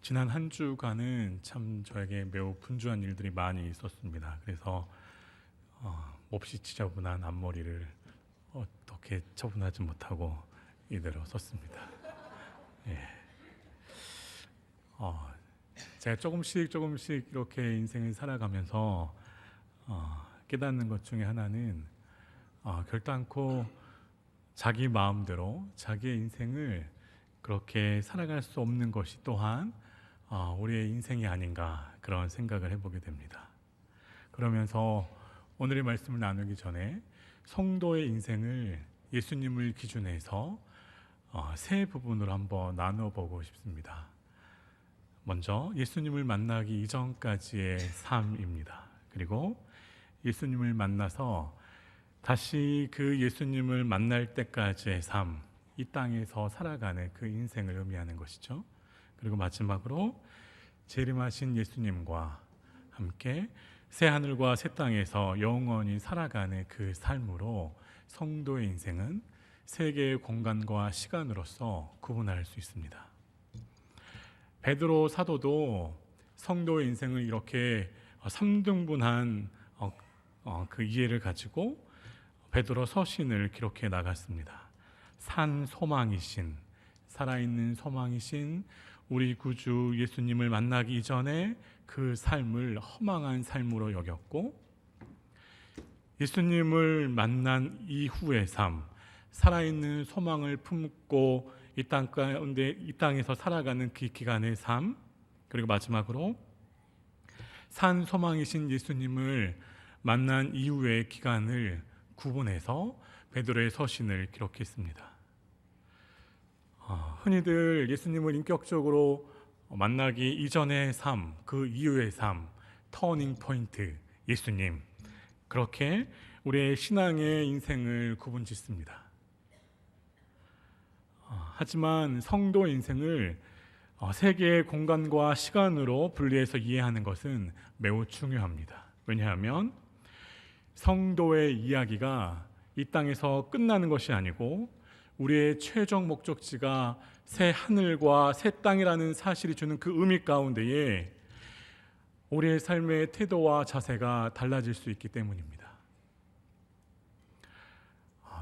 지난 한 주간은 참 저에게 매우 분주한 일들이 많이 있었습니다. 그래서 몹시 지저분한 앞머리를 어떻게 처분하지 못하고 이대로 썼습니다. 예. 제가 조금씩 이렇게 인생을 살아가면서 깨닫는 것 중에 하나는 결단코 자기 마음대로 자기의 인생을 그렇게 살아갈 수 없는 것이 또한 우리의 인생이 아닌가 그런 생각을 해보게 됩니다. 그러면서 오늘의 말씀을 나누기 전에 성도의 인생을 예수님을 기준해서 세 부분으로 한번 나누어 보고 싶습니다. 먼저 예수님을 만나기 이전까지의 삶입니다. 그리고 예수님을 만나서 다시 그 예수님을 만날 때까지의 삶, 이 땅에서 살아가는 그 인생을 의미하는 것이죠. 그리고 마지막으로 재림하신 예수님과 함께 새 하늘과 새 땅에서 영원히 살아가는 그 삶으로 성도의 인생은 세 개의 공간과 시간으로서 구분할 수 있습니다. 베드로 사도도 성도의 인생을 이렇게 3등분한 그 이해를 가지고 베드로 서신을 기록해 나갔습니다. 산 소망이신, 살아있는 소망이신 우리 구주 예수님을 만나기 이전에 그 삶을 허망한 삶으로 여겼고, 예수님을 만난 이후의 삶, 살아있는 소망을 품고 이 땅 가운데 이 땅에서 살아가는 그 기간의 삶, 그리고 마지막으로 산 소망이신 예수님을 만난 이후의 기간을 구분해서 베드로의 서신을 기록했습니다. 흔히들 예수님을 인격적으로 만나기 이전의 삶, 그 이후의 삶, 터닝 포인트, 예수님, 그렇게 우리의 신앙의 인생을 구분짓습니다. 하지만 성도 인생을 세 개의 공간과 시간으로 분리해서 이해하는 것은 매우 중요합니다. 왜냐하면 성도의 이야기가 이 땅에서 끝나는 것이 아니고 우리의 최종 목적지가 새 하늘과 새 땅이라는 사실이 주는 그 의미 가운데에 우리의 삶의 태도와 자세가 달라질 수 있기 때문입니다.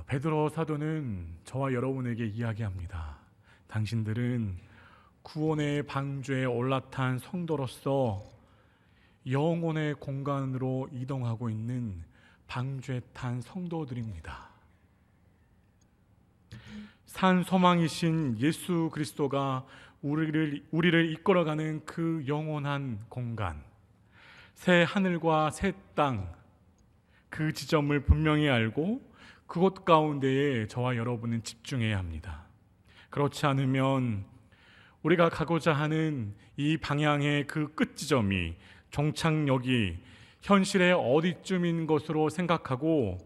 베드로 사도는 저와 여러분에게 이야기합니다. 당신들은 구원의 방주에 올라탄 성도로서 영혼의 공간으로 이동하고 있는 방주에 탄 성도들입니다. 산 소망이신 예수 그리스도가 우리를 이끌어가는 그 영원한 공간, 새 하늘과 새 땅, 그 지점을 분명히 알고 그곳 가운데에 저와 여러분은 집중해야 합니다. 그렇지 않으면 우리가 가고자 하는 이 방향의 그 끝지점이, 종착역이 현실의 어디쯤인 것으로 생각하고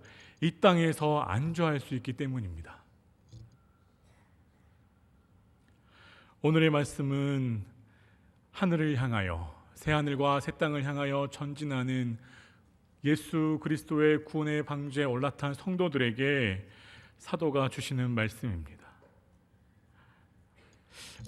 이 땅에서 안주할 수 있기 때문입니다. 오늘의 말씀은 하늘을 향하여, 새 하늘과 새 땅을 향하여 전진하는 예수 그리스도의 구원의 방주에 올라탄 성도들에게 사도가 주시는 말씀입니다.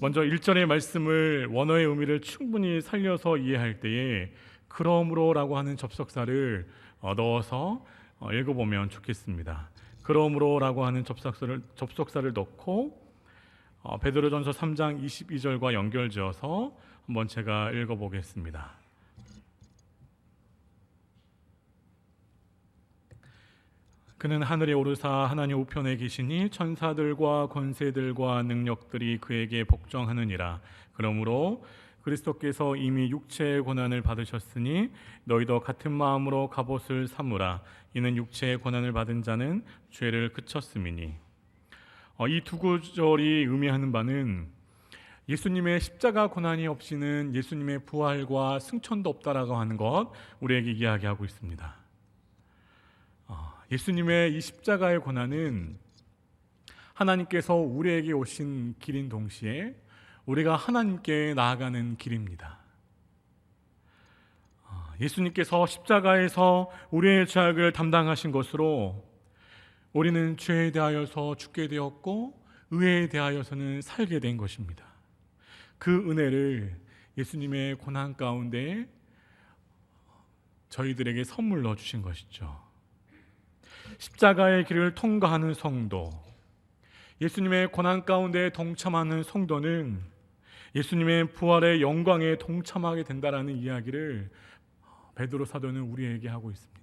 먼저 1절의 말씀을 원어의 의미를 충분히 살려서 이해할 때에 그러므로라고 하는 접속사를 넣어서 읽어보면 좋겠습니다. 그러므로라고 하는 접속사를 넣고 베드로전서 3장 22절과 연결지어서 한번 제가 읽어보겠습니다. 그는 하늘에 오르사 하나님 우편에 계시니 천사들과 권세들과 능력들이 그에게 복종하느니라. 그러므로 그리스도께서 이미 육체의 고난을 받으셨으니 너희도 같은 마음으로 갑옷을 삼으라. 이는 육체의 고난을 받은 자는 죄를 그쳤음이니. 이 두 구절이 의미하는 바는 예수님의 십자가 고난이 없이는 예수님의 부활과 승천도 없다라고 하는 것, 우리에게 이야기하고 있습니다. 예수님의 이 십자가의 고난은 하나님께서 우리에게 오신 길인 동시에 우리가 하나님께 나아가는 길입니다. 예수님께서 십자가에서 우리의 죄악을 담당하신 것으로 우리는 죄에 대하여서 죽게 되었고 의에 대하여서는 살게 된 것입니다. 그 은혜를 예수님의 고난 가운데 저희들에게 선물로 주신 것이죠. 십자가의 길을 통과하는 성도, 예수님의 고난 가운데 동참하는 성도는 예수님의 부활의 영광에 동참하게 된다라는 이야기를 베드로 사도는 우리에게 하고 있습니다.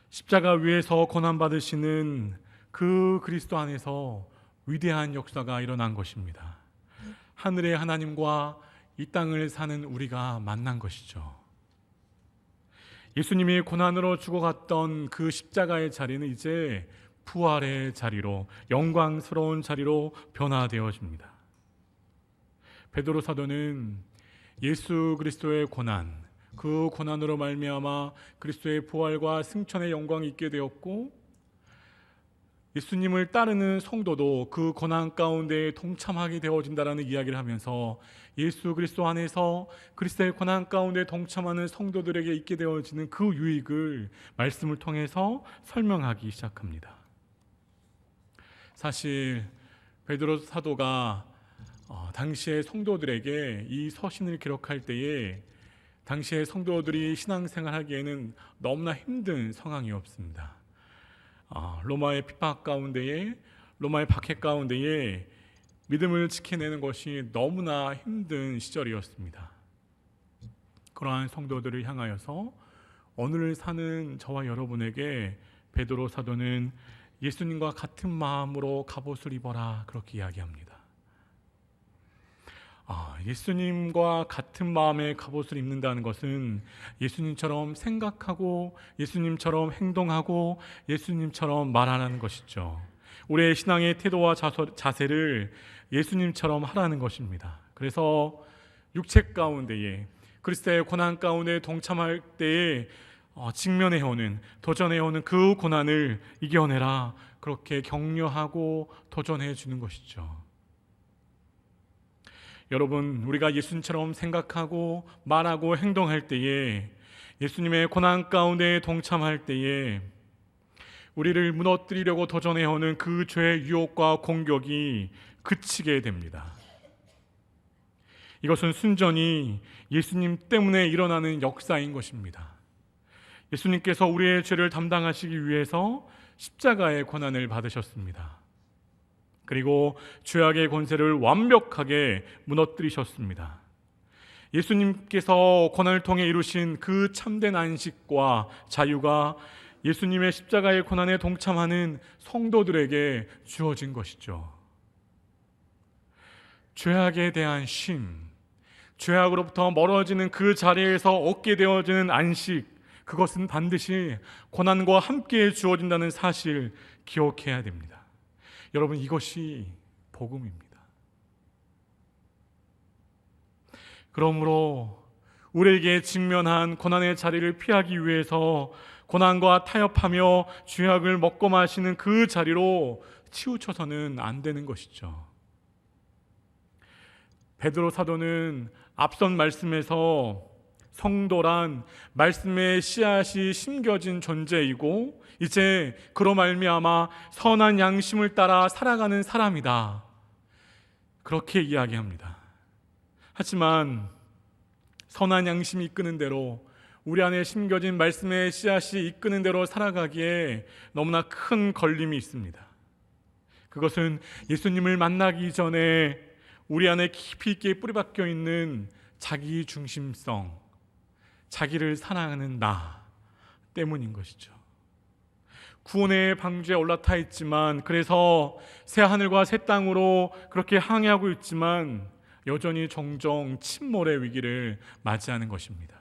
십자가 위에서 고난받으시는 그 그리스도 안에서 위대한 역사가 일어난 것입니다. 하늘의 하나님과 이 땅을 사는 우리가 만난 것이죠. 예수님이 고난으로 죽어갔던 그 십자가의 자리는 이제 부활의 자리로, 영광스러운 자리로 변화되어집니다. 베드로 사도는 예수 그리스도의 고난, 그 고난으로 말미암아 그리스도의 부활과 승천의 영광이 있게 되었고, 예수님을 따르는 성도도 그 고난 가운데 동참하게 되어진다라는 이야기를 하면서 예수 그리스도 안에서 그리스도의 고난 가운데 동참하는 성도들에게 있게 되어지는 그 유익을 말씀을 통해서 설명하기 시작합니다. 사실 베드로 사도가 당시의 성도들에게 이 서신을 기록할 때에 당시의 성도들이 신앙생활하기에는 너무나 힘든 상황이었습니다. 로마의 핍박 가운데에, 로마의 박해 가운데에 믿음을 지켜내는 것이 너무나 힘든 시절이었습니다. 그러한 성도들을 향하여서 오늘 사는 저와 여러분에게 베드로 사도는 예수님과 같은 마음으로 갑옷을 입어라, 그렇게 이야기합니다. 예수님과 같은 마음의 갑옷을 입는다는 것은 예수님처럼 생각하고 예수님처럼 행동하고 예수님처럼 말하라는 것이죠. 우리의 신앙의 태도와 자세를 예수님처럼 하라는 것입니다. 그래서 육체 가운데에 그리스도의 고난 가운데 동참할 때에 직면해오는, 도전해오는 그 고난을 이겨내라, 그렇게 격려하고 도전해 주는 것이죠. 여러분, 우리가 예수님처럼 생각하고 말하고 행동할 때에, 예수님의 고난 가운데 동참할 때에 우리를 무너뜨리려고 도전해오는 그 죄의 유혹과 공격이 그치게 됩니다. 이것은 순전히 예수님 때문에 일어나는 역사인 것입니다. 예수님께서 우리의 죄를 담당하시기 위해서 십자가의 고난을 받으셨습니다. 그리고 죄악의 권세를 완벽하게 무너뜨리셨습니다. 예수님께서 고난을 통해 이루신 그 참된 안식과 자유가 예수님의 십자가의 고난에 동참하는 성도들에게 주어진 것이죠. 죄악에 대한 쉼, 죄악으로부터 멀어지는 그 자리에서 얻게 되어지는 안식, 그것은 반드시 고난과 함께 주어진다는 사실 기억해야 됩니다. 여러분, 이것이 복음입니다. 그러므로 우리에게 직면한 고난의 자리를 피하기 위해서 고난과 타협하며 죄악을 먹고 마시는 그 자리로 치우쳐서는 안 되는 것이죠. 베드로 사도는 앞선 말씀에서 성도란 말씀의 씨앗이 심겨진 존재이고 이제 그로 말미암아 선한 양심을 따라 살아가는 사람이다, 그렇게 이야기합니다. 하지만 선한 양심이 이끄는 대로, 우리 안에 심겨진 말씀의 씨앗이 이끄는 대로 살아가기에 너무나 큰 걸림이 있습니다. 그것은 예수님을 만나기 전에 우리 안에 깊이 있게 뿌리박혀 있는 자기 중심성, 자기를 사랑하는 나 때문인 것이죠. 구원의 방주에 올라타 있지만, 그래서 새 하늘과 새 땅으로 그렇게 항해하고 있지만 여전히 종종 침몰의 위기를 맞이하는 것입니다.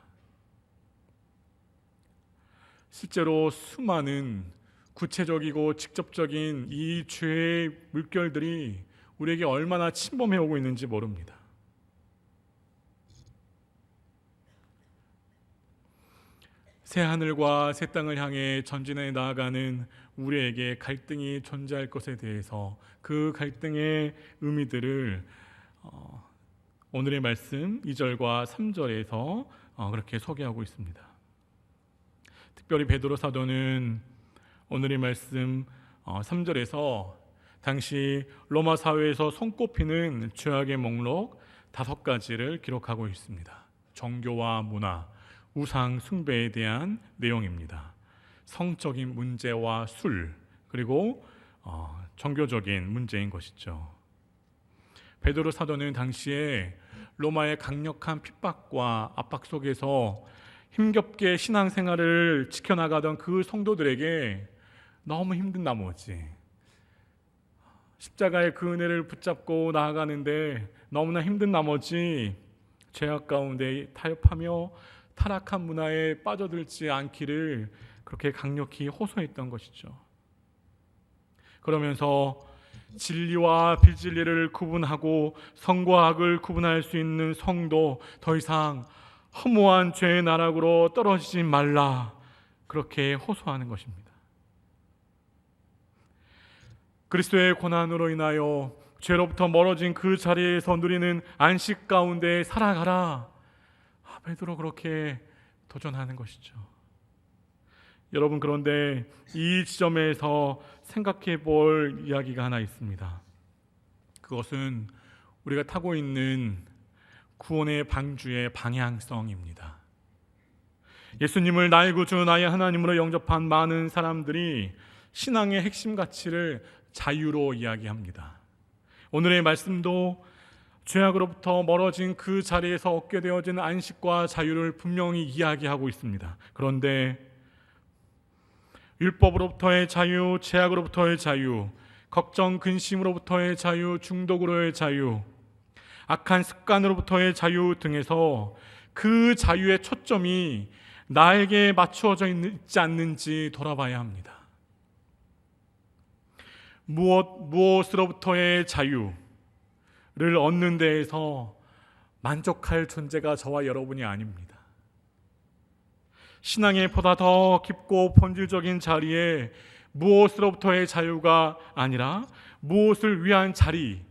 실제로 수많은 구체적이고 직접적인 이 죄의 물결들이 우리에게 얼마나 침범해 오고 있는지 모릅니다. 새 하늘과 새 땅을 향해 전진해 나아가는 우리에게 갈등이 존재할 것에 대해서 그 갈등의 의미들을 오늘의 말씀 2절과 3절에서 그렇게 소개하고 있습니다. 특별히 베드로 사도는 오늘의 말씀 3절에서 당시 로마 사회에서 손꼽히는 죄악의 목록 5가지를 기록하고 있습니다. 종교와 문화, 우상 숭배에 대한 내용입니다. 성적인 문제와 술, 그리고 종교적인 문제인 것이죠. 베드로 사도는 당시에 로마의 강력한 핍박과 압박 속에서 힘겹게 신앙생활을 지켜나가던 그 성도들에게 너무 힘든 나머지 십자가의 그 은혜를 붙잡고 나아가는데 너무나 힘든 나머지 죄악 가운데 타협하며 타락한 문화에 빠져들지 않기를 그렇게 강력히 호소했던 것이죠. 그러면서 진리와 비진리를 구분하고 성과 악을 구분할 수 있는 성도, 더 이상 허무한 죄의 나락으로 떨어지지 말라, 그렇게 호소하는 것입니다. 그리스도의 고난으로 인하여 죄로부터 멀어진 그 자리에서 누리는 안식 가운데 살아가라, 베드로 그렇게 도전하는 것이죠. 여러분, 그런데 이 지점에서 생각해 볼 이야기가 하나 있습니다. 그것은 우리가 타고 있는 구원의 방주의 방향성입니다. 예수님을 나의 구주, 나의 하나님으로 영접한 많은 사람들이 신앙의 핵심 가치를 자유로 이야기합니다. 오늘의 말씀도 죄악으로부터 멀어진 그 자리에서 얻게 되어진 안식과 자유를 분명히 이야기하고 있습니다. 그런데 율법으로부터의 자유, 죄악으로부터의 자유, 걱정, 근심으로부터의 자유, 중독으로의 자유, 악한 습관으로부터의 자유 등에서 그 자유의 초점이 나에게 맞추어져 있지 않는지 돌아봐야 합니다. 무엇으로부터의 자유를 얻는 데에서 만족할 존재가 저와 여러분이 아닙니다. 신앙의 보다 더 깊고 본질적인 자리에 무엇으로부터의 자유가 아니라 무엇을 위한 자리,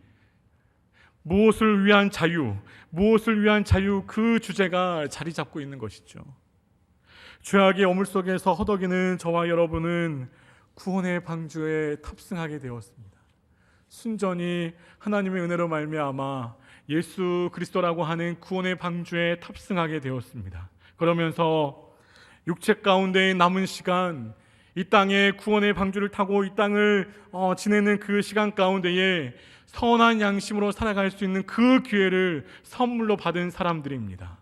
무엇을 위한 자유, 무엇을 위한 자유, 그 주제가 자리 잡고 있는 것이죠. 죄악의 오물 속에서 허덕이는 저와 여러분은 구원의 방주에 탑승하게 되었습니다. 순전히 하나님의 은혜로 말미암아 예수 그리스도라고 하는 구원의 방주에 탑승하게 되었습니다. 그러면서 육체 가운데 남은 시간, 이 땅의 구원의 방주를 타고 이 땅을 지내는 그 시간 가운데에 선한 양심으로 살아갈 수 있는 그 기회를 선물로 받은 사람들입니다.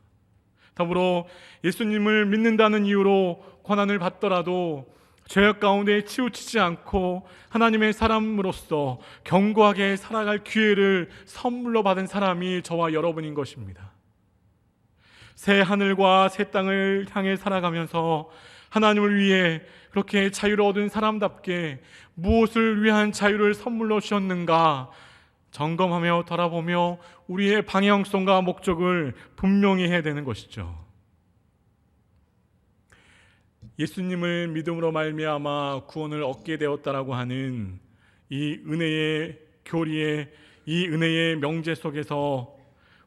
더불어 예수님을 믿는다는 이유로 고난을 받더라도 죄악 가운데 치우치지 않고 하나님의 사람으로서 견고하게 살아갈 기회를 선물로 받은 사람이 저와 여러분인 것입니다. 새 하늘과 새 땅을 향해 살아가면서 하나님을 위해 그렇게 자유를 얻은 사람답게 무엇을 위한 자유를 선물로 주셨는가 점검하며 돌아보며 우리의 방향성과 목적을 분명히 해야 되는 것이죠. 예수님을 믿음으로 말미암아 구원을 얻게 되었다라고 하는 이 은혜의 교리에, 이 은혜의 명제 속에서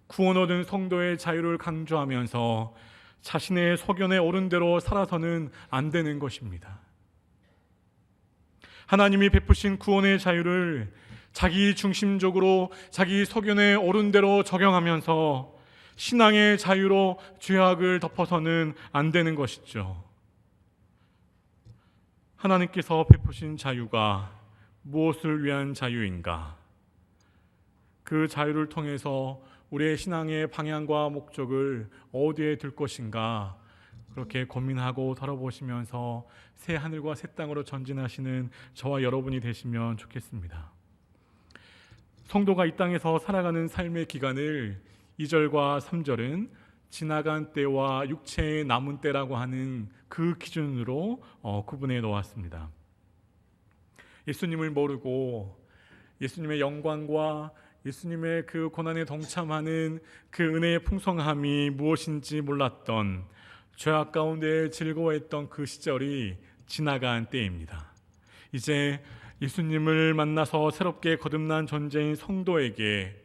구원 얻은 성도의 자유를 강조하면서 자신의 소견에 옳은 대로 살아서는 안 되는 것입니다. 하나님이 베푸신 구원의 자유를 자기 중심적으로 자기 소견에 옳은 대로 적용하면서 신앙의 자유로 죄악을 덮어서는 안 되는 것이죠. 하나님께서 베푸신 자유가 무엇을 위한 자유인가? 그 자유를 통해서 우리의 신앙의 방향과 목적을 어디에 둘 것인가, 그렇게 고민하고 돌아보시면서 새 하늘과 새 땅으로 전진하시는 저와 여러분이 되시면 좋겠습니다. 성도가 이 땅에서 살아가는 삶의 기간을 2절과 3절은 지나간 때와 육체의 남은 때라고 하는 그 기준으로 구분해 놓았습니다. 예수님을 모르고 예수님의 영광과 예수님의 그 고난에 동참하는 그 은혜의 풍성함이 무엇인지 몰랐던, 죄악 가운데 즐거워했던 그 시절이 지나간 때입니다. 이제 예수님을 만나서 새롭게 거듭난 존재인 성도에게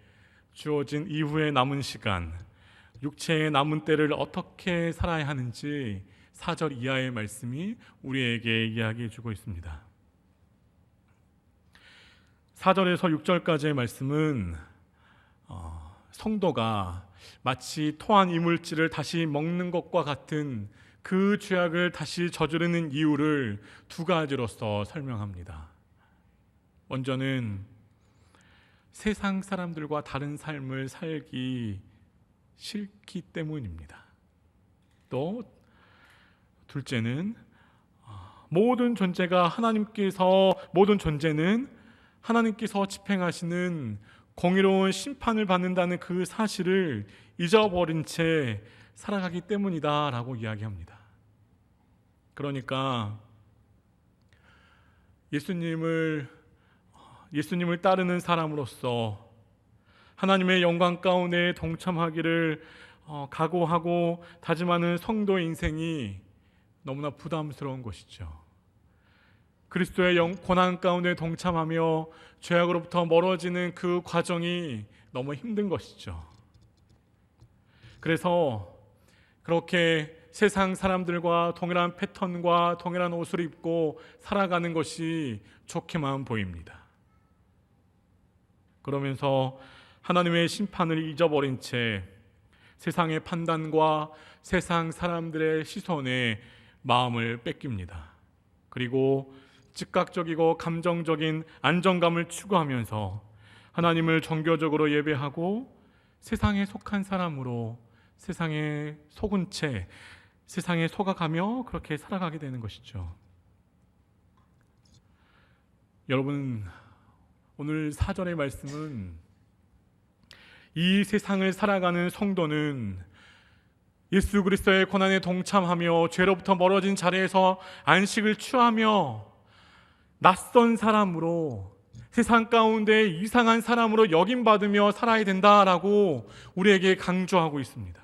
주어진 이후의 남은 시간, 육체의 남은 때를 어떻게 살아야 하는지 4절 이하의 말씀이 우리에게 이야기해 주고 있습니다. 4절에서 6절까지의 말씀은 성도가 마치 토한 이물질을 다시 먹는 것과 같은 그 죄악을 다시 저지르는 이유를 두 가지로서 설명합니다. 먼저는 세상 사람들과 다른 삶을 살기 싫기 때문입니다. 또 둘째는 모든 존재는 하나님께서 집행하시는 공의로운 심판을 받는다는 그 사실을 잊어버린 채 살아가기 때문이다 라고 이야기합니다. 그러니까 예수님을 따르는 사람으로서 하나님의 영광 가운데 동참하기를 각오하고 다짐하는 성도 인생이 너무나 부담스러운 것이죠. 그리스도의 고난 가운데 동참하며 죄악으로부터 멀어지는 그 과정이 너무 힘든 것이죠. 그래서 그렇게 세상 사람들과 동일한 패턴과 동일한 옷을 입고 살아가는 것이 좋게만 보입니다. 그러면서 하나님의 심판을 잊어버린 채 세상의 판단과 세상 사람들의 시선에 마음을 뺏깁니다. 그리고 즉각적이고 감정적인 안정감을 추구하면서 하나님을 정교적으로 예배하고 세상에 속한 사람으로 세상에 속은 채 세상에 속아가며 그렇게 살아가게 되는 것이죠. 여러분, 오늘 4절의 말씀은 이 세상을 살아가는 성도는 예수 그리스도의 고난에 동참하며 죄로부터 멀어진 자리에서 안식을 취하며 낯선 사람으로 세상 가운데 이상한 사람으로 여김받으며 살아야 된다라고 우리에게 강조하고 있습니다.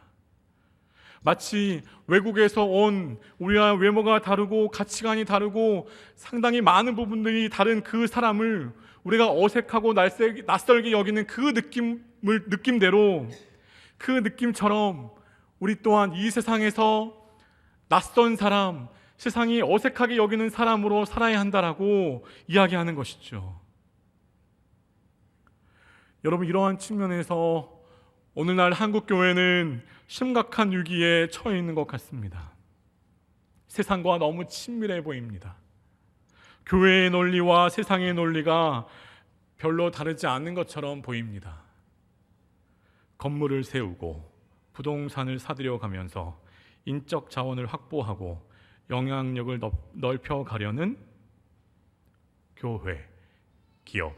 마치 외국에서 온 우리와 외모가 다르고 가치관이 다르고 상당히 많은 부분들이 다른 그 사람을 우리가 어색하고 낯설게 여기는 그 느낌대로 그 느낌처럼 우리 또한 이 세상에서 낯선 사람, 세상이 어색하게 여기는 사람으로 살아야 한다라고 이야기하는 것이죠. 여러분, 이러한 측면에서 오늘날 한국교회는 심각한 위기에 처해 있는 것 같습니다. 세상과 너무 친밀해 보입니다. 교회의 논리와 세상의 논리가 별로 다르지 않는 것처럼 보입니다. 건물을 세우고 부동산을 사들여 가면서 인적 자원을 확보하고 영향력을 넓혀가려는 교회, 기업,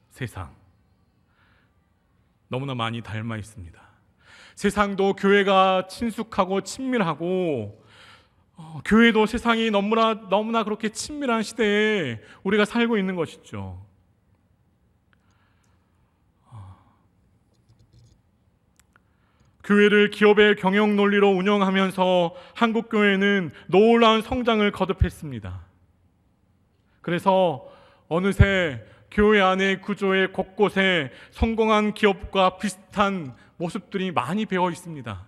세상, 너무나 많이 닮아 있습니다. 세상도 교회가 친숙하고 친밀하고 교회도 세상이 너무나 그렇게 친밀한 시대에 우리가 살고 있는 것이죠. 교회를 기업의 경영 논리로 운영하면서 한국 교회는 놀라운 성장을 거듭했습니다. 그래서 어느새 교회 안의 구조의 곳곳에 성공한 기업과 비슷한 모습들이 많이 배어 있습니다.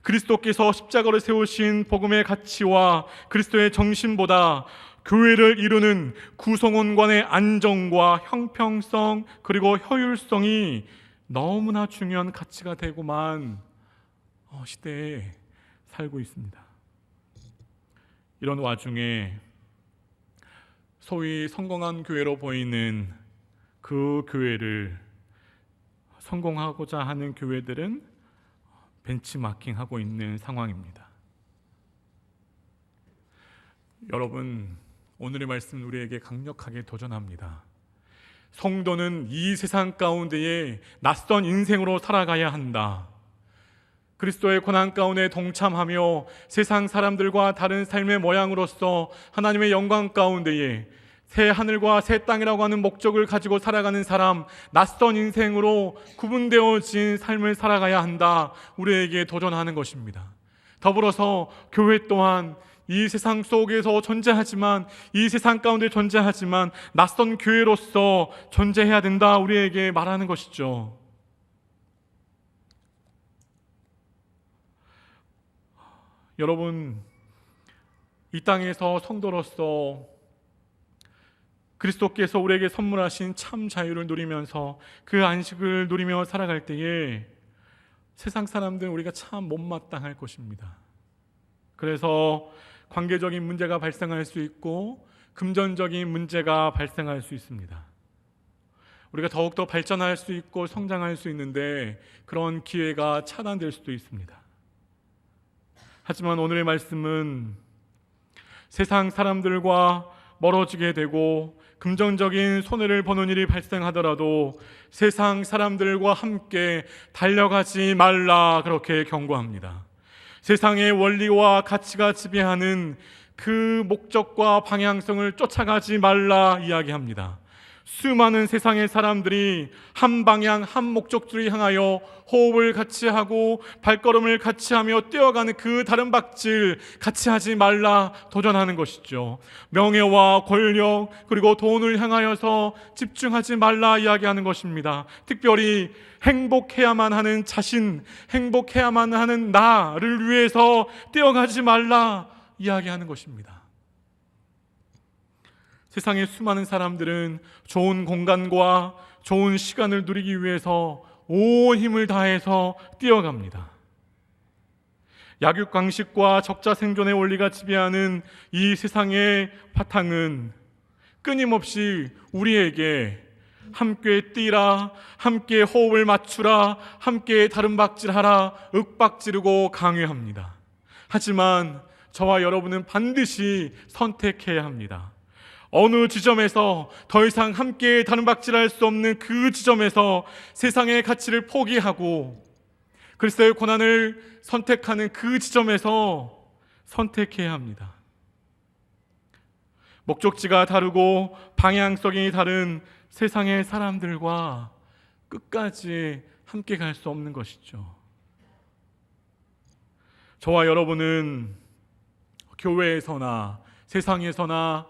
그리스도께서 십자가를 세우신 복음의 가치와 그리스도의 정신보다 교회를 이루는 구성원간의 안정과 형평성 그리고 효율성이 너무나 중요한 가치가 되고만 시대에 살고 있습니다. 이런 와중에 소위 성공한 교회로 보이는 그 교회를 성공하고자 하는 교회들은 벤치마킹하고 있는 상황입니다. 여러분, 오늘의 말씀은 우리에게 강력하게 도전합니다. 성도는 이 세상 가운데에 낯선 인생으로 살아가야 한다. 그리스도의 고난 가운데 동참하며 세상 사람들과 다른 삶의 모양으로서 하나님의 영광 가운데에 새 하늘과 새 땅이라고 하는 목적을 가지고 살아가는 사람, 낯선 인생으로 구분되어진 삶을 살아가야 한다. 우리에게 도전하는 것입니다. 더불어서 교회 또한 이 세상 속에서 존재하지만 이 세상 가운데 존재하지만 낯선 교회로서 존재해야 된다. 우리에게 말하는 것이죠. 여러분, 이 땅에서 성도로서 그리스도께서 우리에게 선물하신 참 자유를 누리면서 그 안식을 누리며 살아갈 때에 세상 사람들은 우리가 참 못마땅할 것입니다. 그래서 관계적인 문제가 발생할 수 있고 금전적인 문제가 발생할 수 있습니다. 우리가 더욱더 발전할 수 있고 성장할 수 있는데 그런 기회가 차단될 수도 있습니다. 하지만 오늘의 말씀은 세상 사람들과 멀어지게 되고 금전적인 손해를 보는 일이 발생하더라도 세상 사람들과 함께 달려가지 말라, 그렇게 경고합니다. 세상의 원리와 가치가 지배하는 그 목적과 방향성을 쫓아가지 말라 이야기합니다. 수많은 세상의 사람들이 한 방향 한 목적지를 향하여 호흡을 같이 하고 발걸음을 같이 하며 뛰어가는 그 다른 박질 같이 하지 말라 도전하는 것이죠. 명예와 권력 그리고 돈을 향하여서 집중하지 말라 이야기하는 것입니다. 특별히 행복해야만 하는 자신, 행복해야만 하는 나를 위해서 뛰어가지 말라 이야기하는 것입니다. 세상의 수많은 사람들은 좋은 공간과 좋은 시간을 누리기 위해서 온 힘을 다해서 뛰어갑니다. 약육강식과 적자 생존의 원리가 지배하는 이 세상의 바탕은 끊임없이 우리에게 함께 뛰라, 함께 호흡을 맞추라, 함께 다른 박질하라 윽박지르고 강요합니다. 하지만 저와 여러분은 반드시 선택해야 합니다. 어느 지점에서 더 이상 함께 다른 박질할 수 없는 그 지점에서 세상의 가치를 포기하고 그리스도의 고난을 선택하는 그 지점에서 선택해야 합니다. 목적지가 다르고 방향성이 다른 세상의 사람들과 끝까지 함께 갈 수 없는 것이죠. 저와 여러분은 교회에서나 세상에서나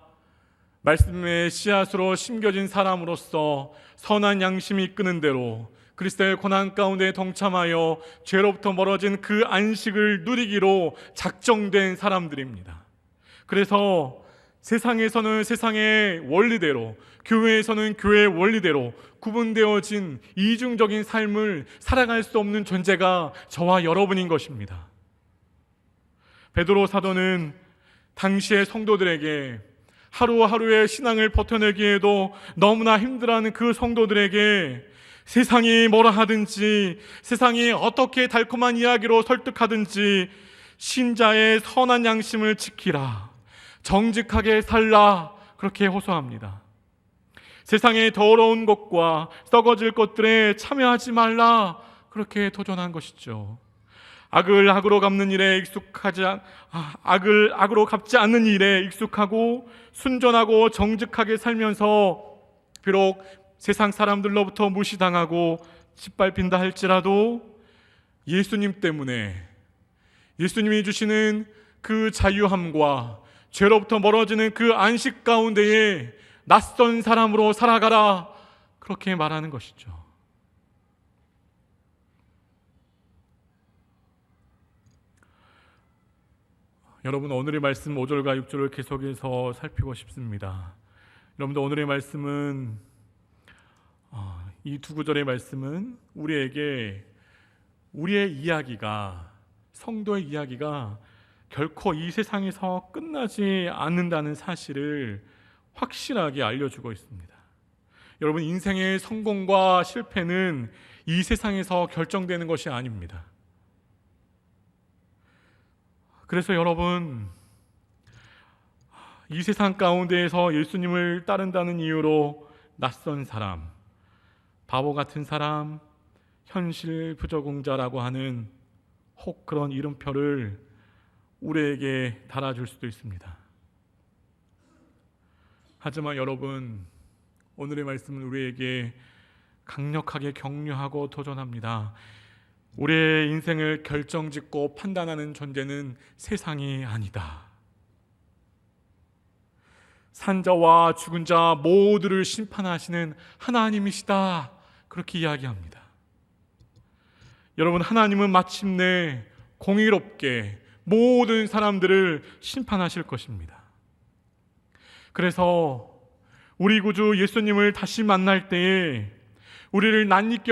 말씀의 씨앗으로 심겨진 사람으로서 선한 양심이 이끄는 대로 그리스도의 고난 가운데 동참하여 죄로부터 멀어진 그 안식을 누리기로 작정된 사람들입니다. 그래서 세상에서는 세상의 원리대로, 교회에서는 교회의 원리대로 구분되어진 이중적인 삶을 살아갈 수 없는 존재가 저와 여러분인 것입니다. 베드로 사도는 당시의 성도들에게 하루하루의 신앙을 버텨내기에도 너무나 힘들어하는 그 성도들에게 세상이 뭐라 하든지, 세상이 어떻게 달콤한 이야기로 설득하든지 신자의 선한 양심을 지키라, 정직하게 살라, 그렇게 호소합니다. 세상의 더러운 것과 썩어질 것들에 참여하지 말라, 그렇게 도전한 것이죠. 악을 악으로 갚는 일에 악을 악으로 갚지 않는 일에 익숙하고 순전하고 정직하게 살면서 비록 세상 사람들로부터 무시당하고 짓밟힌다 할지라도 예수님 때문에, 예수님이 주시는 그 자유함과 죄로부터 멀어지는 그 안식 가운데에 낯선 사람으로 살아가라, 그렇게 말하는 것이죠. 여러분, 오늘의 말씀 5절과 6절을 계속해서 살피고 싶습니다. 여러분들, 오늘의 말씀은 이 두 구절의 말씀은 우리에게 우리의 이야기가, 성도의 이야기가 결코 이 세상에서 끝나지 않는다는 사실을 확실하게 알려주고 있습니다. 여러분, 인생의 성공과 실패는 이 세상에서 결정되는 것이 아닙니다. 그래서 여러분, 이 세상 가운데에서 예수님을 따른다는 이유로 낯선 사람, 바보 같은 사람, 현실 부적응자라고 하는 혹 그런 이름표를 우리에게 달아줄 수도 있습니다. 하지만 여러분, 오늘의 말씀은 우리에게 강력하게 격려하고 도전합니다. 우리의 인생을 결정짓고 판단하는 존재는 세상이 아니다. 산자와 죽은 자 모두를 심판하시는 하나님이시다, 그렇게 이야기합니다. 여러분, 하나님은 마침내 공의롭게 모든 사람들을 심판하실 것입니다. 그래서 우리 구주 예수님을 다시 만날 때에 우리를 낯익게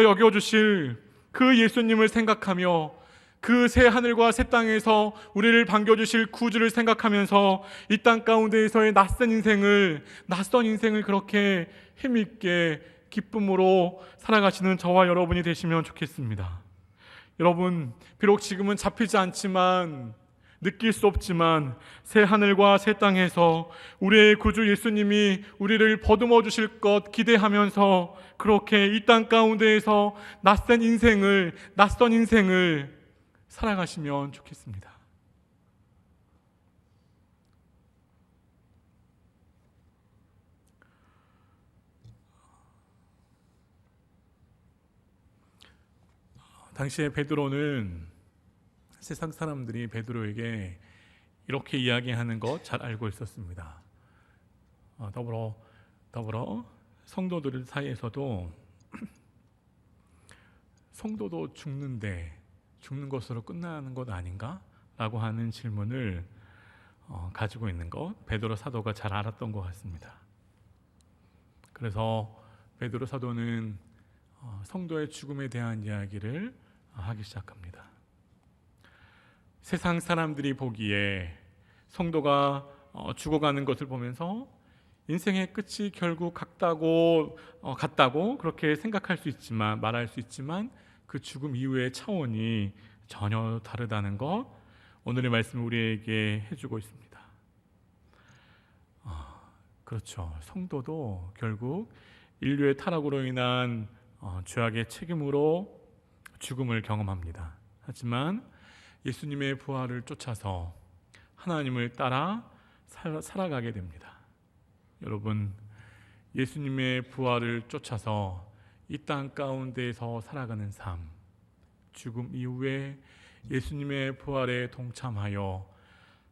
여겨주실 그 예수님을 생각하며 그 새 하늘과 새 땅에서 우리를 반겨주실 구주를 생각하면서 이 땅 가운데에서의 낯선 인생을 그렇게 힘있게 기쁨으로 살아가시는 저와 여러분이 되시면 좋겠습니다. 여러분, 비록 지금은 잡히지 않지만, 느낄 수 없지만 새 하늘과 새 땅에서 우리의 구주 예수님이 우리를 보듬어 주실 것 기대하면서 그렇게 이 땅 가운데에서 낯선 인생을 살아가시면 좋겠습니다. 당시에 베드로는 세상 사람들이 베드로에게 이렇게 이야기하는 것 잘 알고 있었습니다. 더불어 성도들 사이에서도 성도도 죽는 것으로 끝나는 것 아닌가? 라고 하는 질문을 가지고 있는 것, 베드로 사도가 잘 알았던 것 같습니다. 그래서 베드로 사도는 성도의 죽음에 대한 이야기를 하기 시작합니다. 세상 사람들이 보기에 성도가 죽어가는 것을 보면서 인생의 끝이 결국 같다고 그렇게 생각할 수 있지만, 말할 수 있지만 그 죽음 이후의 차원이 전혀 다르다는 것, 오늘의 말씀이 우리에게 해주고 있습니다. 그렇죠. 성도도 결국 인류의 타락으로 인한 죄악의 책임으로 죽음을 경험합니다. 하지만 예수님의 부활을 쫓아서 하나님을 따라 살아가게 됩니다. 여러분, 예수님의 부활을 쫓아서 이 땅 가운데에서 살아가는 삶, 죽음 이후에 예수님의 부활에 동참하여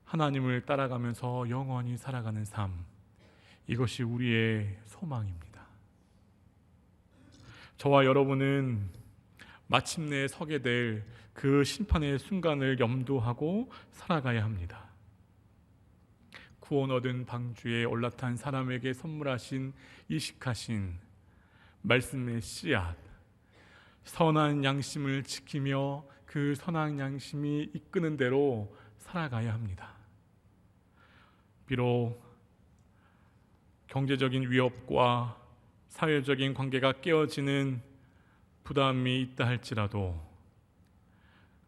하나님을 따라가면서 영원히 살아가는 삶, 이것이 우리의 소망입니다. 저와 여러분은 마침내 서게 될 그 심판의 순간을 염두하고 살아가야 합니다. 구원 얻은 방주에 올라탄 사람에게 선물하신 이식하신 말씀의 씨앗, 선한 양심을 지키며 그 선한 양심이 이끄는 대로 살아가야 합니다. 비록 경제적인 위협과 사회적인 관계가 깨어지는 부담이 있다 할지라도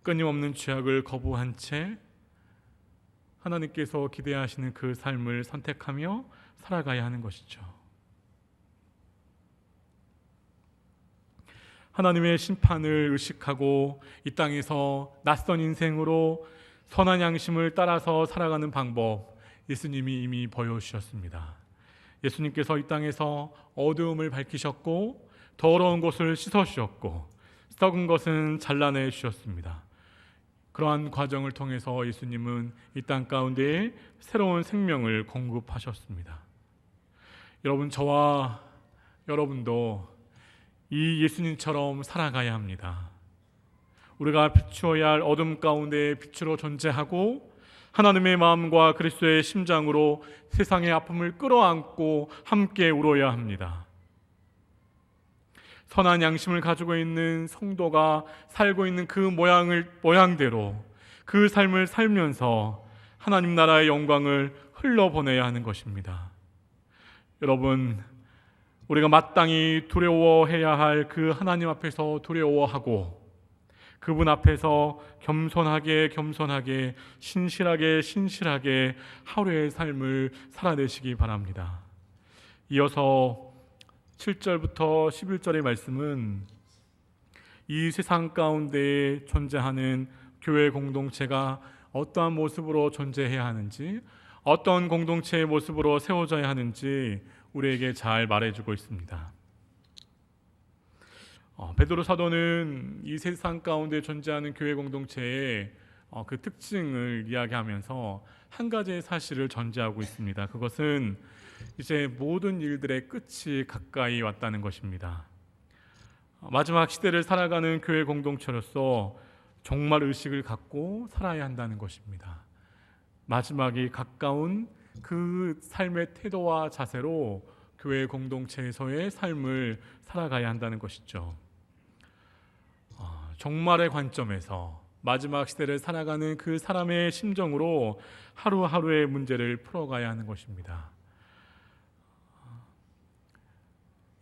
끊임없는 죄악을 거부한 채 하나님께서 기대하시는 그 삶을 선택하며 살아가야 하는 것이죠. 하나님의 심판을 의식하고 이 땅에서 낯선 인생으로 선한 양심을 따라서 살아가는 방법, 예수님이 이미 보여주셨습니다. 예수님께서 이 땅에서 어두움을 밝히셨고 더러운 것을 씻어주셨고 썩은 것은 잘라내 주셨습니다. 그러한 과정을 통해서 예수님은 이 땅 가운데에 새로운 생명을 공급하셨습니다. 여러분, 저와 여러분도 이 예수님처럼 살아가야 합니다. 우리가 비추어야 할 어둠 가운데 빛으로 존재하고 하나님의 마음과 그리스도의 심장으로 세상의 아픔을 끌어안고 함께 울어야 합니다. 선한 양심을 가지고 있는 성도가 살고 있는 그 모양대로 그 삶을 살면서 하나님 나라의 영광을 흘러보내야 하는 것입니다. 여러분, 우리가 마땅히 두려워해야 할 그 하나님 앞에서 두려워하고 그분 앞에서 겸손하게 신실하게 하루의 삶을 살아내시기 바랍니다. 이어서 7절부터 11절의 말씀은 이 세상 가운데 존재하는 교회 공동체가 어떠한 모습으로 존재해야 하는지, 어떤 공동체의 모습으로 세워져야 하는지 우리에게 잘 말해주고 있습니다. 베드로 사도는 이 세상 가운데 존재하는 교회 공동체의 그 특징을 이야기하면서 한 가지의 사실을 전제하고 있습니다. 그것은 이제 모든 일들의 끝이 가까이 왔다는 것입니다. 마지막 시대를 살아가는 교회 공동체로서 정말 의식을 갖고 살아야 한다는 것입니다. 마지막이 가까운 그 삶의 태도와 자세로 교회 공동체에서의 삶을 살아가야 한다는 것이죠. 종말의 관점에서 마지막 시대를 살아가는 그 사람의 심정으로 하루하루의 문제를 풀어가야 하는 것입니다.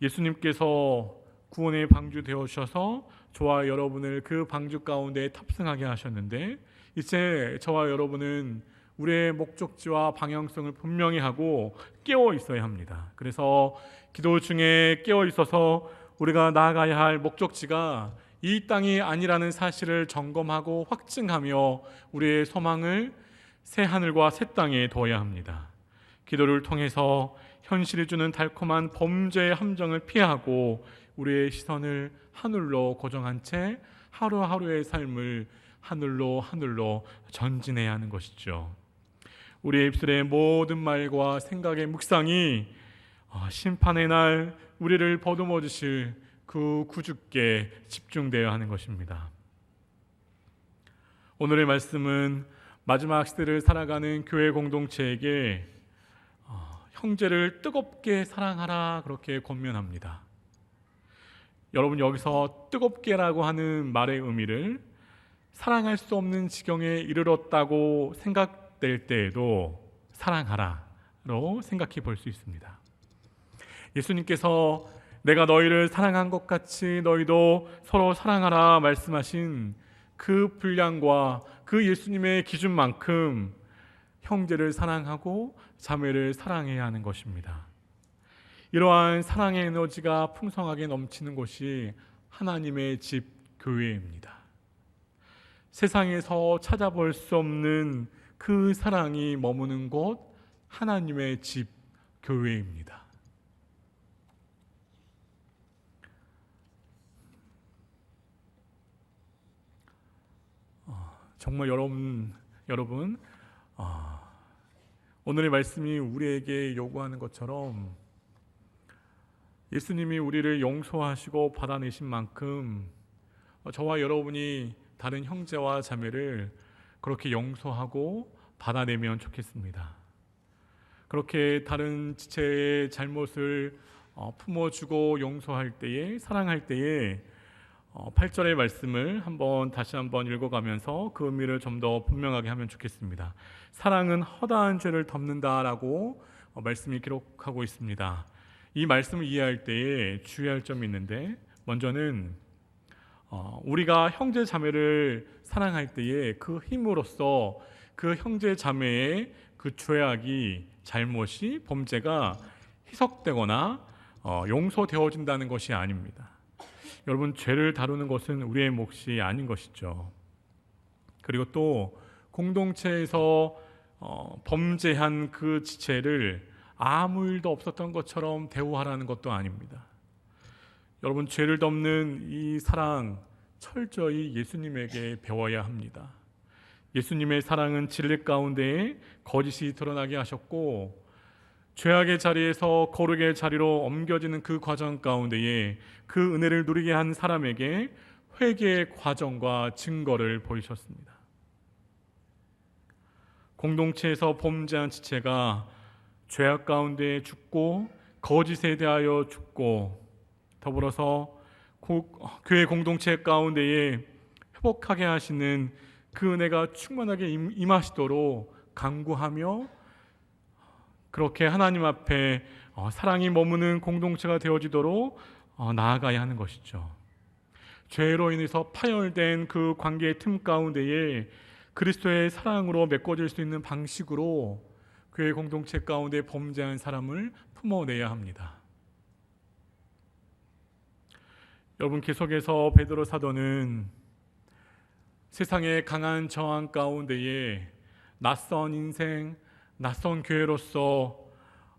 예수님께서 구원의 방주 되어주셔서 저와 여러분을 그 방주 가운데 탑승하게 하셨는데, 이제 저와 여러분은 우리의 목적지와 방향성을 분명히 하고 깨어 있어야 합니다. 그래서 기도 중에 깨어 있어서 우리가 나아가야 할 목적지가 이 땅이 아니라는 사실을 점검하고 확증하며 우리의 소망을 새 하늘과 새 땅에 둬야 합니다. 기도를 통해서 현실이 주는 달콤한 범죄의 함정을 피하고 우리의 시선을 하늘로 고정한 채 하루하루의 삶을 하늘로 전진해야 하는 것이죠. 우리의 입술의 모든 말과 생각의 묵상이 심판의 날 우리를 보듬어 주실 그 구주께 집중되어야 하는 것입니다. 오늘의 말씀은 마지막 시대를 살아가는 교회 공동체에게 형제를 뜨겁게 사랑하라 그렇게 권면합니다. 여러분, 여기서 뜨겁게라고 하는 말의 의미를 사랑할 수 없는 지경에 이르렀다고 생각될 때에도 사랑하라로 생각해 볼 수 있습니다. 예수님께서 내가 너희를 사랑한 것 같이 너희도 서로 사랑하라 말씀하신 그 분량과 그 예수님의 기준만큼 형제를 사랑하고 자매를 사랑해야 하는 것입니다. 이러한 사랑의 에너지가 풍성하게 넘치는 곳이 하나님의 집 교회입니다. 세상에서 찾아볼 수 없는 그 사랑이 머무는 곳 하나님의 집 교회입니다. 정말 여러분 오늘의 말씀이 우리에게 요구하는 것처럼 예수님이 우리를 용서하시고 받아내신 만큼 저와 여러분이 다른 형제와 자매를 그렇게 용서하고 받아내면 좋겠습니다. 그렇게 다른 지체의 잘못을 품어주고 용서할 때에, 사랑할 때에 8절의 말씀을 다시 한번 읽어가면서 그 의미를 좀 더 분명하게 하면 좋겠습니다. 사랑은 허다한 죄를 덮는다라고 말씀이 기록하고 있습니다. 이 말씀을 이해할 때에 주의할 점이 있는데, 먼저는 우리가 형제 자매를 사랑할 때에 그 힘으로써 그 형제 자매의 그 죄악이, 잘못이, 범죄가 희석되거나 용서되어진다는 것이 아닙니다. 여러분, 죄를 다루는 것은 우리의 몫이 아닌 것이죠. 그리고 또 공동체에서 범죄한 그 지체를 아무 일도 없었던 것처럼 대우하라는 것도 아닙니다. 여러분, 죄를 덮는 이 사랑 철저히 예수님에게 배워야 합니다. 예수님의 사랑은 진리 가운데에 거짓이 드러나게 하셨고, 죄악의 자리에서 거룩의 자리로 옮겨지는 그 과정 가운데에 그 은혜를 누리게 한 사람에게 회개의 과정과 증거를 보이셨습니다. 공동체에서 범죄한 지체가 죄악 가운데 죽고 거짓에 대하여 죽고, 더불어서 교회 공동체 가운데에 회복하게 하시는 그 은혜가 충만하게 임하시도록 간구하며, 그렇게 하나님 앞에 사랑이 머무는 공동체가 되어지도록 나아가야 하는 것이죠. 죄로 인해서 파열된 그 관계의 틈 가운데에 그리스도의 사랑으로 메꿔질 수 있는 방식으로 교회 공동체 가운데 범죄한 사람을 품어내야 합니다. 여러분, 계속해서 베드로 사도는 세상의 강한 저항 가운데에 낯선 인생, 낯선 교회로서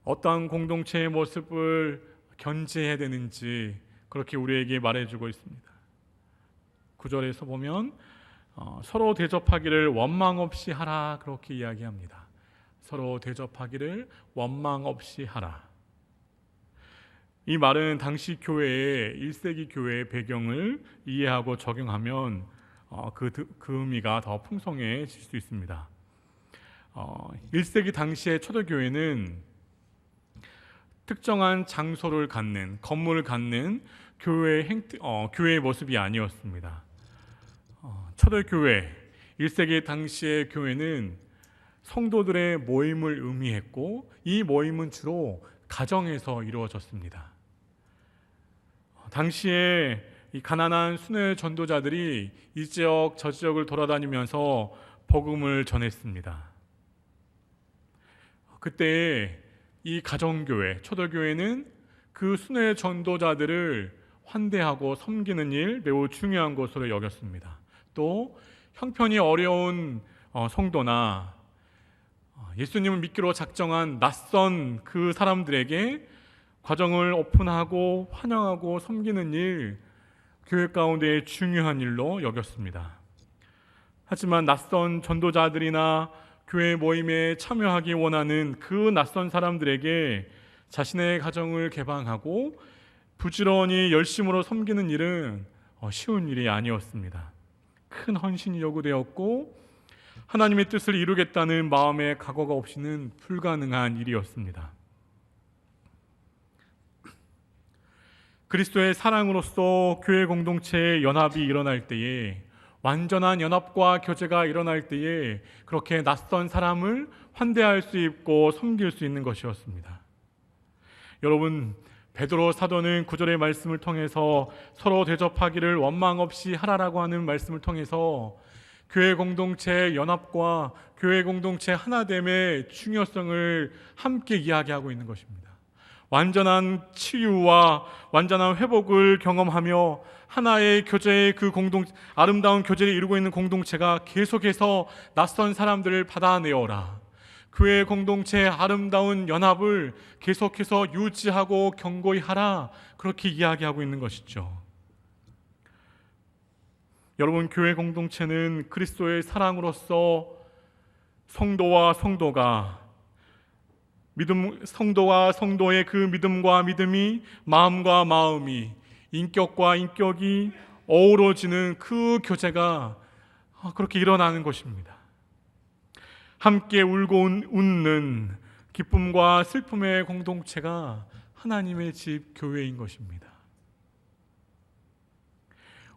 어떠한 공동체의 모습을 견지해야 되는지 그렇게 우리에게 말해주고 있습니다. 9절에서 보면 서로 대접하기를 원망 없이 하라 그렇게 이야기합니다. 서로 대접하기를 원망 없이 하라. 이 말은 당시 교회의 1세기 교회의 배경을 이해하고 적용하면 그 의미가 더 풍성해질 수 있습니다. 1세기 당시의 초대교회는 특정한 장소를 갖는, 건물을 갖는 교회의 모습이 아니었습니다. 초대교회 1세기 당시의 교회는 성도들의 모임을 의미했고, 이 모임은 주로 가정에서 이루어졌습니다. 당시에 이 가난한 순회 전도자들이 이 지역 저 지역을 돌아다니면서 복음을 전했습니다. 그때 이 가정교회, 초대교회는 그 순회 전도자들을 환대하고 섬기는 일 매우 중요한 것으로 여겼습니다. 또 형편이 어려운 성도나 예수님을 믿기로 작정한 낯선 그 사람들에게 가정을 오픈하고 환영하고 섬기는 일, 교회 가운데 중요한 일로 여겼습니다. 하지만 낯선 전도자들이나 교회 모임에 참여하기 원하는 그 낯선 사람들에게 자신의 가정을 개방하고 부지런히 열심으로 섬기는 일은 쉬운 일이 아니었습니다. 큰 헌신이 요구되었고 하나님의 뜻을 이루겠다는 마음의 각오가 없이는 불가능한 일이었습니다. 그리스도의 사랑으로서 교회 공동체의 연합이 일어날 때에, 완전한 연합과 교제가 일어날 때에 그렇게 낯선 사람을 환대할 수 있고 섬길 수 있는 것이었습니다. 여러분, 베드로 사도는 9절의 말씀을 통해서 서로 대접하기를 원망 없이 하라라고 하는 말씀을 통해서 교회 공동체의 연합과 교회 공동체 하나됨의 중요성을 함께 이야기하고 있는 것입니다. 완전한 치유와 완전한 회복을 경험하며 하나의 교제의 그 아름다운 교제를 이루고 있는 공동체가 계속해서 낯선 사람들을 받아내어라. 교회 공동체의 아름다운 연합을 계속해서 유지하고 견고히 하라. 그렇게 이야기하고 있는 것이죠. 여러분, 교회 공동체는 그리스도의 사랑으로서 성도와 성도의 그 믿음과 믿음이, 마음과 마음이, 인격과 인격이 어우러지는 그 교제가 그렇게 일어나는 것입니다. 함께 울고 웃는 기쁨과 슬픔의 공동체가 하나님의 집 교회인 것입니다.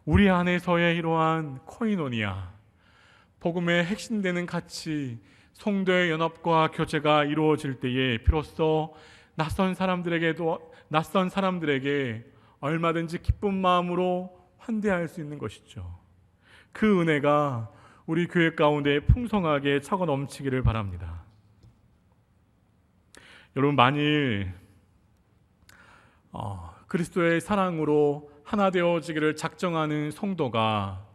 우리 안에서의 이러한 코이노니아, 복음의 핵심되는 가치, 성도의 연합과 교제가 이루어질 때에 비로소 낯선 사람들에게 얼마든지 기쁜 마음으로 환대할 수 있는 것이죠. 그 은혜가 우리 교회 가운데 풍성하게 차고 넘치기를 바랍니다. 여러분, 만일 그리스도의 사랑으로 하나 되어지기를 작정하는 성도가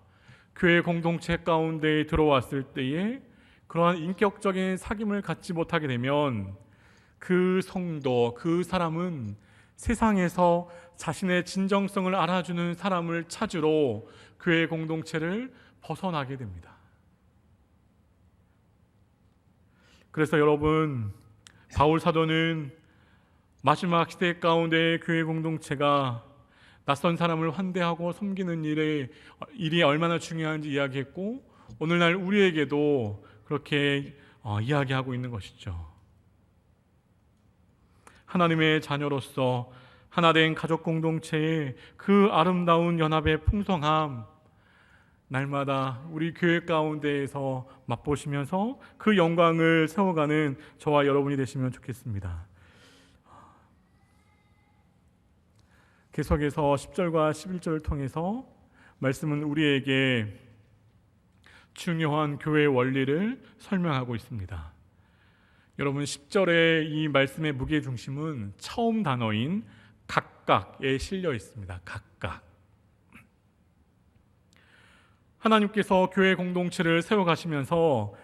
교회 공동체 가운데 들어왔을 때에 그러한 인격적인 사귐을 갖지 못하게 되면 그 성도, 그 사람은 세상에서 자신의 진정성을 알아주는 사람을 찾으러 교회 공동체를 벗어나게 됩니다. 그래서 여러분, 바울 사도는 마지막 시대 가운데 교회 공동체가 낯선 사람을 환대하고 섬기는 일이 얼마나 중요한지 이야기했고, 오늘날 우리에게도 그렇게 이야기하고 있는 것이죠. 하나님의 자녀로서 하나된 가족 공동체의 그 아름다운 연합의 풍성함, 날마다 우리 교회 가운데에서 맛보시면서 그 영광을 세워가는 저와 여러분이 되시면 좋겠습니다. 계속해서 10절과 11절을 통해서 말씀은 우리에게 중요한 교회의 원리를 설명하고 있습니다. 여러분, 10절의 이 말씀의 무게중심은 처음 단어인 각각에 실려 있습니다. 각각. 하나님께서 교회 공동체를 세워가시면서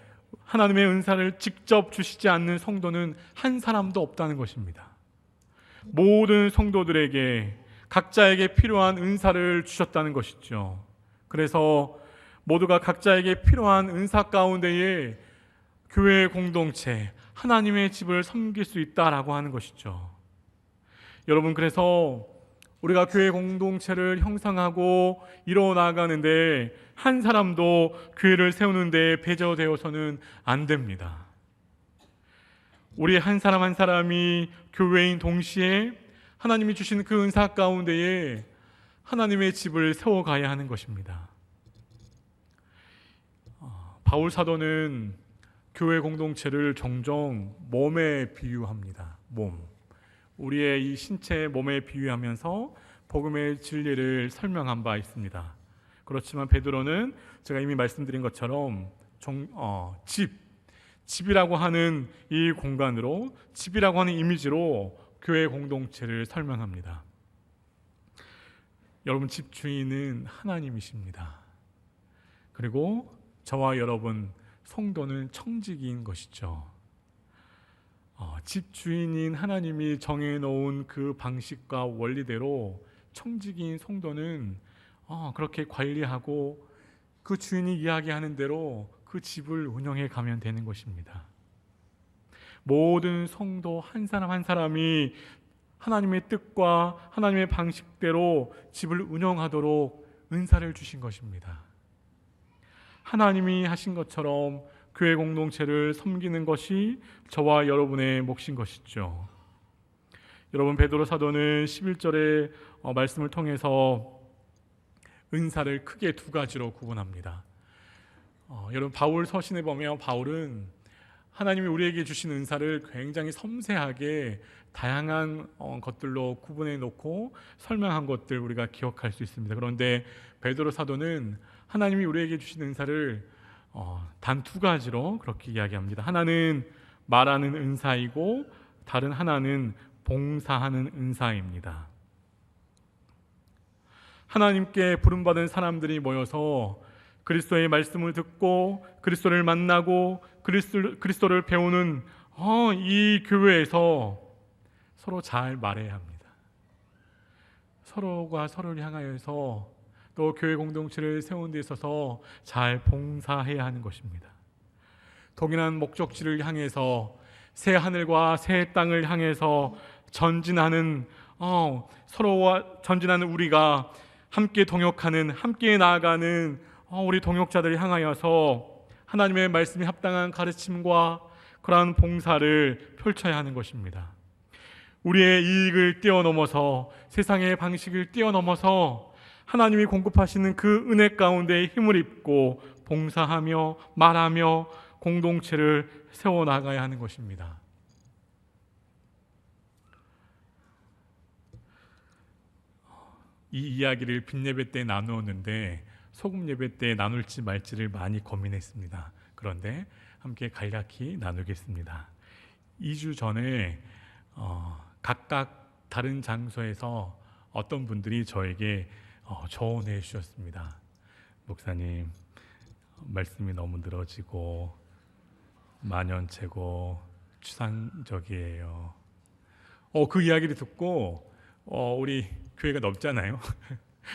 하나님의 은사를 직접 주시지 않는 성도는 한 사람도 없다는 것입니다. 모든 성도들에게 각자에게 필요한 은사를 주셨다는 것이죠. 그래서 모두가 각자에게 필요한 은사 가운데에 교회 공동체, 하나님의 집을 섬길 수 있다라고 하는 것이죠. 여러분, 그래서 우리가 교회 공동체를 형성하고 이뤄나가는데 한 사람도 교회를 세우는 데 배제되어서는 안 됩니다. 우리 한 사람 한 사람이 교회인 동시에 하나님이 주신 그 은사 가운데에 하나님의 집을 세워가야 하는 것입니다. 바울 사도는 교회 공동체를 종종 몸에 비유합니다. 몸. 우리의 이 신체 몸에 비유하면서 복음의 진리를 설명한 바 있습니다. 그렇지만 베드로는 제가 이미 말씀드린 것처럼 집이라고 하는 이 공간으로, 집이라고 하는 이미지로 교회 공동체를 설명합니다. 여러분, 집 주인은 하나님이십니다. 그리고 저와 여러분 성도는 청지기인 것이죠. 집 주인인 하나님이 정해놓은 그 방식과 원리대로 청지기인 성도는 그렇게 관리하고 그 주인이 이야기하는 대로 그 집을 운영해 가면 되는 것입니다. 모든 성도 한 사람 한 사람이 하나님의 뜻과 하나님의 방식대로 집을 운영하도록 은사를 주신 것입니다. 하나님이 하신 것처럼 교회 공동체를 섬기는 것이 저와 여러분의 몫인 것이죠. 여러분, 베드로 사도는 11절의 말씀을 통해서 은사를 크게 두 가지로 구분합니다. 여러분, 바울 서신에 보면 바울은 하나님이 우리에게 주신 은사를 굉장히 섬세하게 다양한 것들로 구분해 놓고 설명한 것들 우리가 기억할 수 있습니다. 그런데 베드로 사도는 하나님이 우리에게 주신 은사를 단 두 가지로 그렇게 이야기합니다. 하나는 말하는 은사이고 다른 하나는 봉사하는 은사입니다. 하나님께 부름받은 사람들이 모여서 그리스도의 말씀을 듣고 그리스도를 만나고 그리스도를 배우는 이 교회에서 서로 잘 말해야 합니다. 서로가 서로를 향하여서 또 교회 공동체를 세우는 데 있어서 잘 봉사해야 하는 것입니다. 동일한 목적지를 향해서 새 하늘과 새 땅을 향해서 전진하는 서로와 전진하는 우리가 함께 동역하는, 함께 나아가는 우리 동역자들을 향하여서 하나님의 말씀에 합당한 가르침과 그러한 봉사를 펼쳐야 하는 것입니다. 우리의 이익을 뛰어넘어서, 세상의 방식을 뛰어넘어서 하나님이 공급하시는 그 은혜 가운데 힘을 입고 봉사하며 말하며 공동체를 세워나가야 하는 것입니다. 이 이야기를 빈예배 때 나누었는데 소금 예배 때 나눌지 말지를 많이 고민했습니다. 그런데 함께 간략히 나누겠습니다. 2주 전에 각각 다른 장소에서 어떤 분들이 저에게 조언해 주셨습니다. 목사님, 말씀이 너무 늘어지고 만연체고 추상적이에요. 그 이야기를 듣고 우리 교회가 넓잖아요.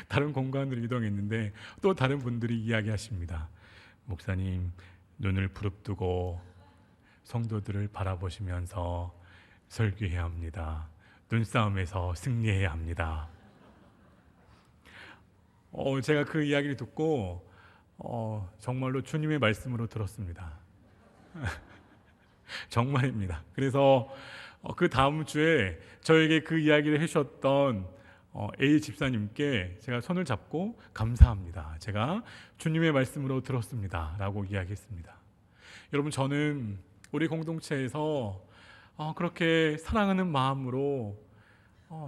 다른 공간으로 이동했는데 또 다른 분들이 이야기하십니다. 목사님, 눈을 부릅뜨고 성도들을 바라보시면서 설교해야 합니다. 눈싸움에서 승리해야 합니다. 제가 그 이야기를 듣고 정말로 주님의 말씀으로 들었습니다. 정말입니다. 그래서 그 다음 주에 저에게 그 이야기를 해주셨던 A 집사님께 제가 손을 잡고 감사합니다. 제가 주님의 말씀으로 들었습니다. 라고 이야기했습니다. 여러분, 저는 우리 공동체에서 그렇게 사랑하는 마음으로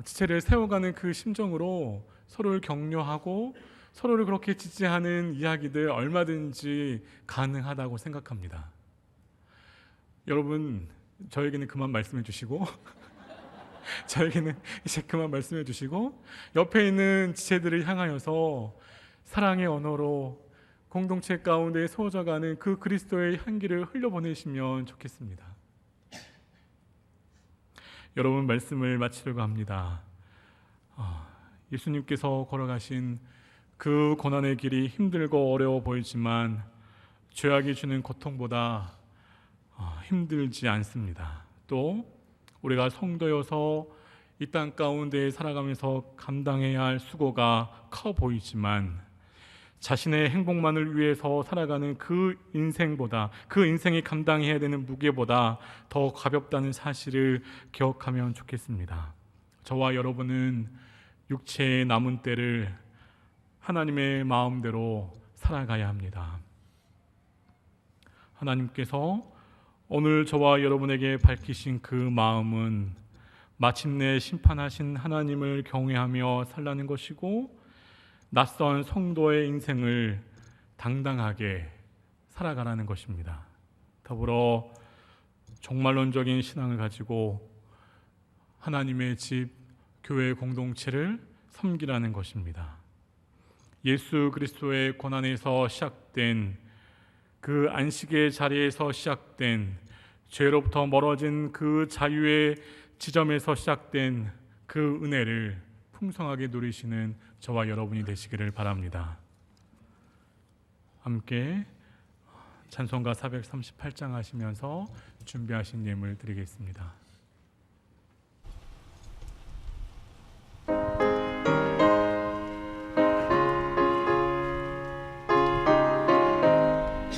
지체를 세워가는 그 심정으로 서로를 격려하고 서로를 그렇게 지지하는 이야기들 얼마든지 가능하다고 생각합니다. 여러분, 저에게는 그만 말씀해 주시고 저에게는 이제 그만 말씀해 주시고 옆에 있는 지체들을 향하여서 사랑의 언어로 공동체 가운데 소져가는 그 그리스도의 향기를 흘려보내시면 좋겠습니다. 여러분, 말씀을 마치려고 합니다. 예수님께서 걸어가신 그 고난의 길이 힘들고 어려워 보이지만 죄악이 주는 고통보다 힘들지 않습니다. 또 우리가 성도여서 이 땅 가운데 살아가면서 감당해야 할 수고가 커 보이지만 자신의 행복만을 위해서 살아가는 그 인생보다, 그 인생이 감당해야 되는 무게보다 더 가볍다는 사실을 기억하면 좋겠습니다. 저와 여러분은 육체의 남은 때를 하나님의 마음대로 살아가야 합니다. 하나님께서 오늘 저와 여러분에게 밝히신 그 마음은 마침내 심판하신 하나님을 경외하며 살라는 것이고, 낯선 성도의 인생을 당당하게 살아가라는 것입니다. 더불어 종말론적인 신앙을 가지고 하나님의 집, 교회 공동체를 섬기라는 것입니다. 예수 그리스도의 고난에서 시작된 그 안식의 자리에서 시작된 죄로부터 멀어진 그 자유의 지점에서 시작된 그 은혜를 풍성하게 누리시는 저와 여러분이 되시기를 바랍니다. 함께 찬송가 438장 하시면서 준비하신 예물 드리겠습니다.